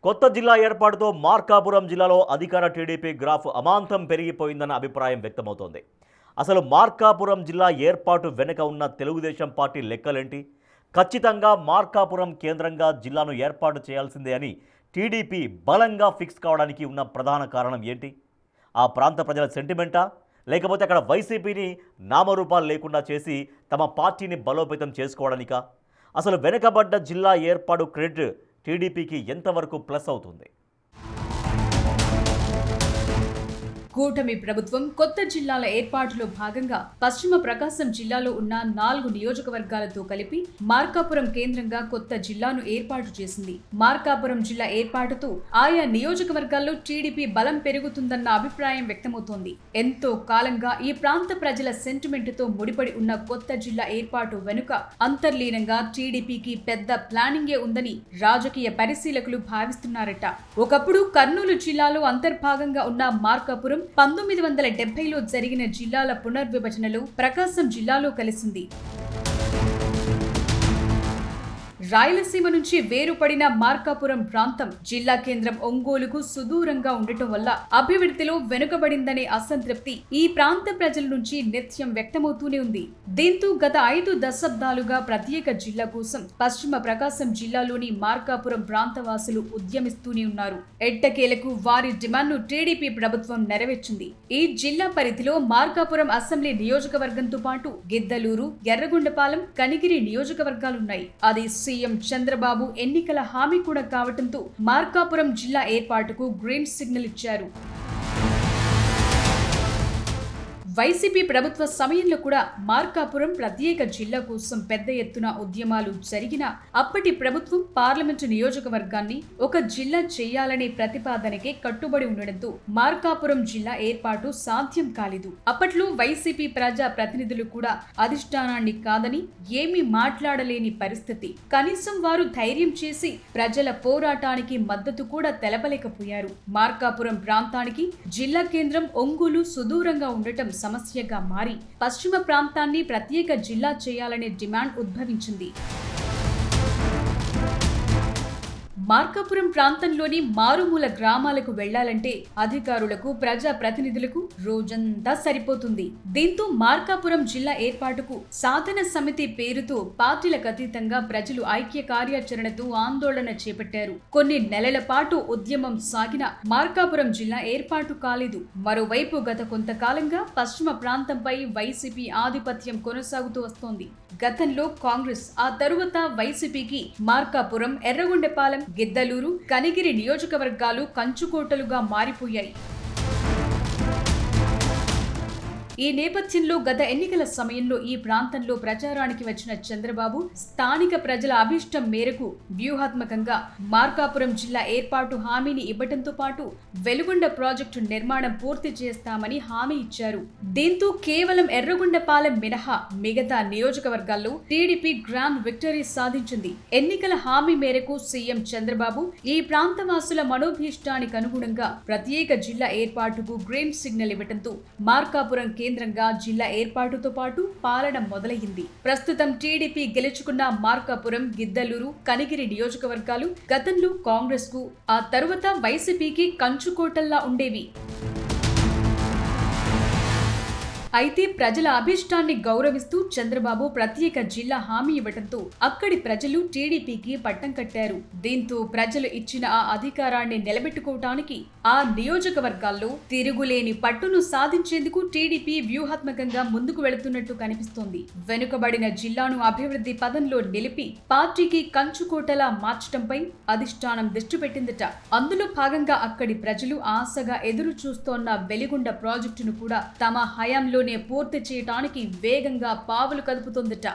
కొత్త జిల్లా ఏర్పాటుతో మార్కాపురం జిల్లాలో అధికార టీడీపీ గ్రాఫ్ అమాంతం పెరిగిపోయిందన్న అభిప్రాయం వ్యక్తమవుతోంది. అసలు మార్కాపురం జిల్లా ఏర్పాటు వెనుక ఉన్న తెలుగుదేశం పార్టీ లెక్కలేంటి? ఖచ్చితంగా మార్కాపురం కేంద్రంగా జిల్లాను ఏర్పాటు చేయాల్సిందే అని టీడీపీ బలంగా ఫిక్స్ కావడానికి ఉన్న ప్రధాన కారణం ఏంటి? ఆ ప్రాంత ప్రజల సెంటిమెంటా? లేకపోతే అక్కడ వైసీపీని నామరూపాలు లేకుండా చేసి తమ పార్టీని బలోపేతం చేసుకోవడానికా? అసలు వెనుకబడ్డ జిల్లా ఏర్పాటు క్రెడిట్ టీడీపీకి ఎంతవరకు ప్లస్ అవుతుంది? కూటమి ప్రభుత్వం కొత్త జిల్లాల ఏర్పాటులో భాగంగా పశ్చిమ ప్రకాశం జిల్లాలో ఉన్న 4 నియోజకవర్గాలతో కలిపి మార్కాపురం కేంద్రంగా కొత్త జిల్లాను ఏర్పాటు చేసింది. మార్కాపురం జిల్లా ఏర్పాటుతో ఆయా నియోజకవర్గాల్లో టీడీపీ బలం పెరుగుతుందన్న అభిప్రాయం వ్యక్తమవుతోంది. ఎంతో కాలంగా ఈ ప్రాంత ప్రజల సెంటిమెంట్ తో ముడిపడి ఉన్న కొత్త జిల్లా ఏర్పాటు వెనుక అంతర్లీనంగా టీడీపీకి పెద్ద ప్లానింగే ఉందని రాజకీయ పరిశీలకులు భావిస్తున్నారట. ఒకప్పుడు కర్నూలు జిల్లాలో అంతర్భాగంగా ఉన్న మార్కాపురం 1970లో జరిగిన జిల్లాల పునర్విభజనలో ప్రకాశం జిల్లాలో కలిసింది. రాయలసీమ నుంచి వేరుపడిన మార్కాపురం ప్రాంతం జిల్లా కేంద్రం ఒంగోలుకు సుదూరంగా ఉండటం వల్ల అభివృద్ధిలో వెనుకబడిందనే అసంతృప్తి ఈ ప్రాంత ప్రజల నుంచి నిత్యం వ్యక్తమవుతూనే ఉంది. దీంతో గత 5 దశాబ్దాలుగా ప్రత్యేక జిల్లా కోసం పశ్చిమ ప్రకాశం జిల్లాలోని మార్కాపురం ప్రాంతవాసులు ఉద్యమిస్తూనే ఉన్నారు. ఎట్టకేలకు వారి డిమాండ్ను టీడీపీ ప్రభుత్వం నెరవేర్చింది. ఈ జిల్లా పరిధిలో మార్కాపురం అసెంబ్లీ నియోజకవర్గంతో పాటు గిద్దలూరు, ఎర్రగొండపాలెం, కనిగిరి నియోజకవర్గాలున్నాయి. అది సీఎం చంద్రబాబు ఎన్నికల హామీ కూడా కావడంతో మార్కాపురం జిల్లా ఏర్పాటుకు గ్రీన్ సిగ్నల్ ఇచ్చారు. వైసీపీ ప్రభుత్వ సమయంలో కూడా మార్కాపురం ప్రత్యేక జిల్లా కోసం పెద్ద ఎత్తున ఉద్యమాలు జరిగినా అప్పటి ప్రభుత్వం పార్లమెంటు నియోజకవర్గాన్ని ఒక జిల్లా చేయాలనే ప్రతిపాదనకే కట్టుబడి ఉండడంతో మార్కాపురం జిల్లా ఏర్పాటు సాధ్యం కాలేదు. అప్పట్లో వైసీపీ ప్రజా ప్రతినిధులు కూడా అధిష్టానాన్ని కాదని ఏమీ మాట్లాడలేని పరిస్థితి. కనీసం వారు ధైర్యం చేసి ప్రజల పోరాటానికి మద్దతు కూడా తెలపలేకపోయారు. మార్కాపురం ప్రాంతానికి జిల్లా కేంద్రం ఒంగోలు సుదూరంగా ఉండటం సమస్యగా మారి పశ్చిమ ప్రాంతాన్ని ప్రత్యేక జిల్లా చేయాలనే డిమాండ్ ఉద్భవించింది. మార్కాపురం ప్రాంతంలోని మారుమూల గ్రామాలకు వెళ్లాలంటే అధికారులకు, ప్రజా ప్రతినిధులకు రోజంతా సరిపోతుంది. దీంతో మార్కాపురం జిల్లా ఏర్పాటుకు సాధన సమితి పేరుతో పార్టీలకు అతీతంగా ప్రజలు ఐక్య కార్యాచరణతో ఆందోళన చేపట్టారు. కొన్ని నెలల పాటు ఉద్యమం సాగిన మార్కాపురం జిల్లా ఏర్పాటు కాలేదు. మరోవైపు గత కొంతకాలంగా పశ్చిమ ప్రాంతంపై వైసీపీ ఆధిపత్యం కొనసాగుతూ వస్తోంది. గతంలో కాంగ్రెస్, ఆ తరువాత వైసీపీకి మార్కాపురం, ఎర్రగొండపాలెం, గిద్దలూరు, కనిగిరి నియోజకవర్గాలు కంచుకోటలుగా మారిపోయాయి. ఈ నేపథ్యంలో గత ఎన్నికల సమయంలో ఈ ప్రాంతంలో ప్రచారానికి వచ్చిన చంద్రబాబు స్థానిక ప్రజల అభిష్టం మేరకు వ్యూహాత్మకంగా మార్కాపురం జిల్లా ఏర్పాటు హామీని ఇవ్వడంతో పాటు వెలుగొండ ప్రాజెక్టు నిర్మాణం పూర్తి చేస్తామని హామీ ఇచ్చారు. దీంతో కేవలం ఎర్రగొండపాలెం మినహా మిగతా నియోజకవర్గాల్లో టీడీపీ గ్రాండ్ విక్టరీ సాధించింది. ఎన్నికల హామీ మేరకు సీఎం చంద్రబాబు ఈ ప్రాంతవాసుల మనోభీష్టానికి అనుగుణంగా ప్రత్యేక జిల్లా ఏర్పాటుకు గ్రీన్ సిగ్నల్ ఇవ్వడంతో మార్కాపురం కేంద్రంగా జిల్లా ఏర్పాటుతో పాటు పాలన మొదలయ్యింది. ప్రస్తుతం టీడీపీ గెలుచుకున్న మార్కాపురం, గిద్దలూరు, కనిగిరి నియోజకవర్గాలు గతంలో కాంగ్రెస్ కు, ఆ తరువాత వైసీపీకి కంచుకోటల్లా ఉండేవి. అయితే ప్రజల అభిష్టాన్ని గౌరవిస్తూ చంద్రబాబు ప్రత్యేక జిల్లా హామీ ఇవ్వడంతో అక్కడి ప్రజలు టీడీపీకి పట్టం కట్టారు. దీంతో ప్రజలు ఇచ్చిన ఆ అధికారాన్ని నిలబెట్టుకోవటానికి ఆ నియోజకవర్గాల్లో తిరుగులేని పట్టును సాధించేందుకు టీడీపీ వ్యూహాత్మకంగా ముందుకు వెళుతున్నట్టు కనిపిస్తోంది. వెనుకబడిన జిల్లాను అభివృద్ధి పదంలో నిలిపి పార్టీకి కంచుకోటలా మార్చడంపై అధిష్టానం దృష్టి పెట్టిందట. అందులో భాగంగా అక్కడి ప్రజలు ఆశగా ఎదురు చూస్తోన్న వెలుగొండ ప్రాజెక్టును కూడా తమ హయాంలో పూర్తి చేయడానికి వేగంగా పావులు కదుపుతోందట.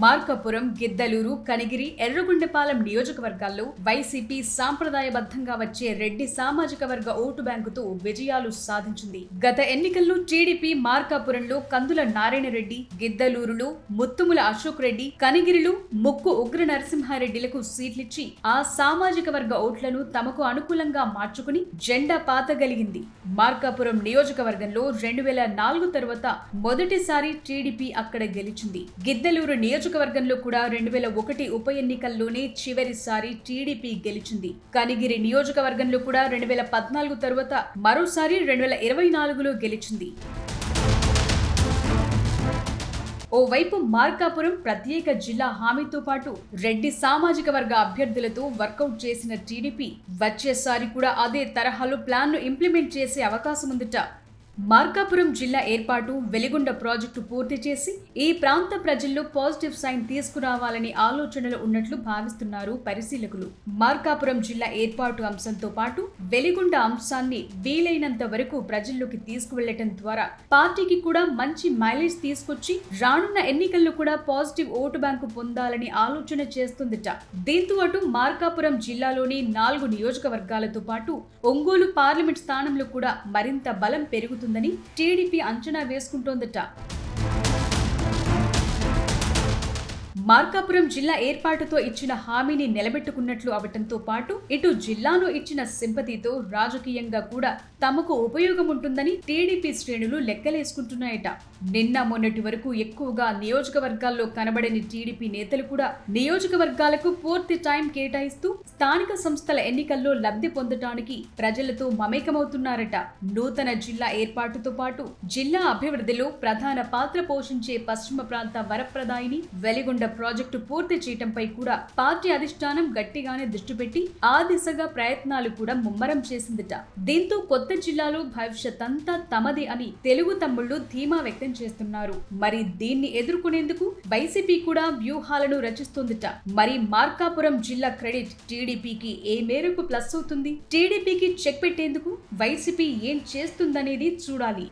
మార్కాపురం, గిద్దలూరు, కనిగిరి, ఎర్రగొండపాలెం నియోజకవర్గాల్లో వైసీపీ సాంప్రదాయబద్ధంగా వచ్చే రెడ్డి సామాజిక వర్గ ఓటు బ్యాంకుతో విజయాలు సాధించింది. గత ఎన్నికల్లో టీడీపీ మార్కాపురంలో కందుల నారాయణరెడ్డి, గిద్దలూరులో ముత్తుముల అశోక్ రెడ్డి, కనిగిరిలో ముక్కు ఉగ్ర నరసింహారెడ్డిలకు సీట్లిచ్చి ఆ సామాజిక వర్గ ఓట్లను తమకు అనుకూలంగా మార్చుకుని జెండా పాతగలిగింది. మార్కాపురం నియోజకవర్గంలో 2004 తరువాత మొదటిసారి టీడీపీ అక్కడ గెలిచింది. గిద్దలూరు నియోజక నియోజకవర్గంలో కూడా 2001 ఉప ఎన్నికల్లోనే చివరిసారి టీడీపీ గెలిచింది. కనిగిరి నియోజకవర్గంలో కూడా 2014 తరువాత మరోసారి 2024లో గెలిచింది. ఓవైపు మార్కాపురం ప్రత్యేక జిల్లా హామీతో పాటు రెడ్డి సామాజిక వర్గ అభ్యర్థులతో వర్కౌట్ చేసిన టీడీపీ వచ్చేసారి కూడా అదే తరహాలో ప్లాన్ను ఇంప్లిమెంట్ చేసే అవకాశం ఉందట. మార్కాపురం జిల్లా ఏర్పాటు, వెలిగొండ ప్రాజెక్టు పూర్తి చేసి ఈ ప్రాంత ప్రజల్లో పాజిటివ్ సైన్ తీసుకురావాలని ఆలోచనలు ఉన్నట్లు భావిస్తున్నారు పరిశీలకులు. మార్కాపురం జిల్లా ఏర్పాటు అంశంతో పాటు వెలిగొండ అంశాన్ని వీలైనంత వరకు ప్రజల్లోకి తీసుకువెళ్లటం ద్వారా పార్టీకి కూడా మంచి మైలేజ్ తీసుకొచ్చి రానున్న ఎన్నికల్లో కూడా పాజిటివ్ ఓటు బ్యాంకు పొందాలని ఆలోచన చేస్తుందట. దీంతో అటు మార్కాపురం జిల్లాలోని 4 నియోజకవర్గాలతో పాటు ఒంగోలు పార్లమెంట్ స్థానంలో కూడా మరింత బలం పెరుగుతుంది టీడీపీ అంచనా వేసుకుంటోందట. మార్కాపురం జిల్లా ఏర్పాటుతో ఇచ్చిన హామీని నిలబెట్టుకున్నట్లు అవటంతో పాటు ఇటు జిల్లాలో ఇచ్చిన సింపతితో రాజకీయంగా కూడా తమకు ఉపయోగం ఉంటుందని టీడీపీ శ్రేణులు లెక్కలేసుకుంటున్నాయట. నిన్న మొన్నటి వరకు ఎక్కువగా నియోజకవర్గాల్లో కనబడని టీడీపీ నేతలు కూడా నియోజకవర్గాలకు పూర్తి టైం కేటాయిస్తూ స్థానిక సంస్థల ఎన్నికల్లో లబ్ధి పొందటానికి ప్రజలతో మమేకమవుతున్నారట. నూతన జిల్లా ఏర్పాటుతో పాటు జిల్లా అభివృద్ధిలో ప్రధాన పాత్ర పోషించే పశ్చిమ ప్రాంత వరప్రదాయిని వెలిగొండ ప్రాజెక్టు పూర్తి చేయటంపై కూడా పార్టీ అధిష్టానం గట్టిగానే దృష్టి పెట్టి ఆ దిశగా ప్రయత్నాలు కూడా ముమ్మరం చేసిందట. దీంతో కొత్త జిల్లాలో భవిష్యత్ అంతా తమది అని తెలుగు తమ్ముళ్లు ధీమా వ్యక్తం చేస్తున్నారు. మరి దీన్ని ఎదుర్కొనేందుకు వైసీపీ కూడా వ్యూహాలను రచిస్తోందట. మరి మార్కాపురం జిల్లా క్రెడిట్ టీడీపీకి ఏ మేరకు ప్లస్ అవుతుంది? టీడీపీకి చెక్ పెట్టేందుకు వైసీపీ ఏం చేస్తుందనేది చూడాలి.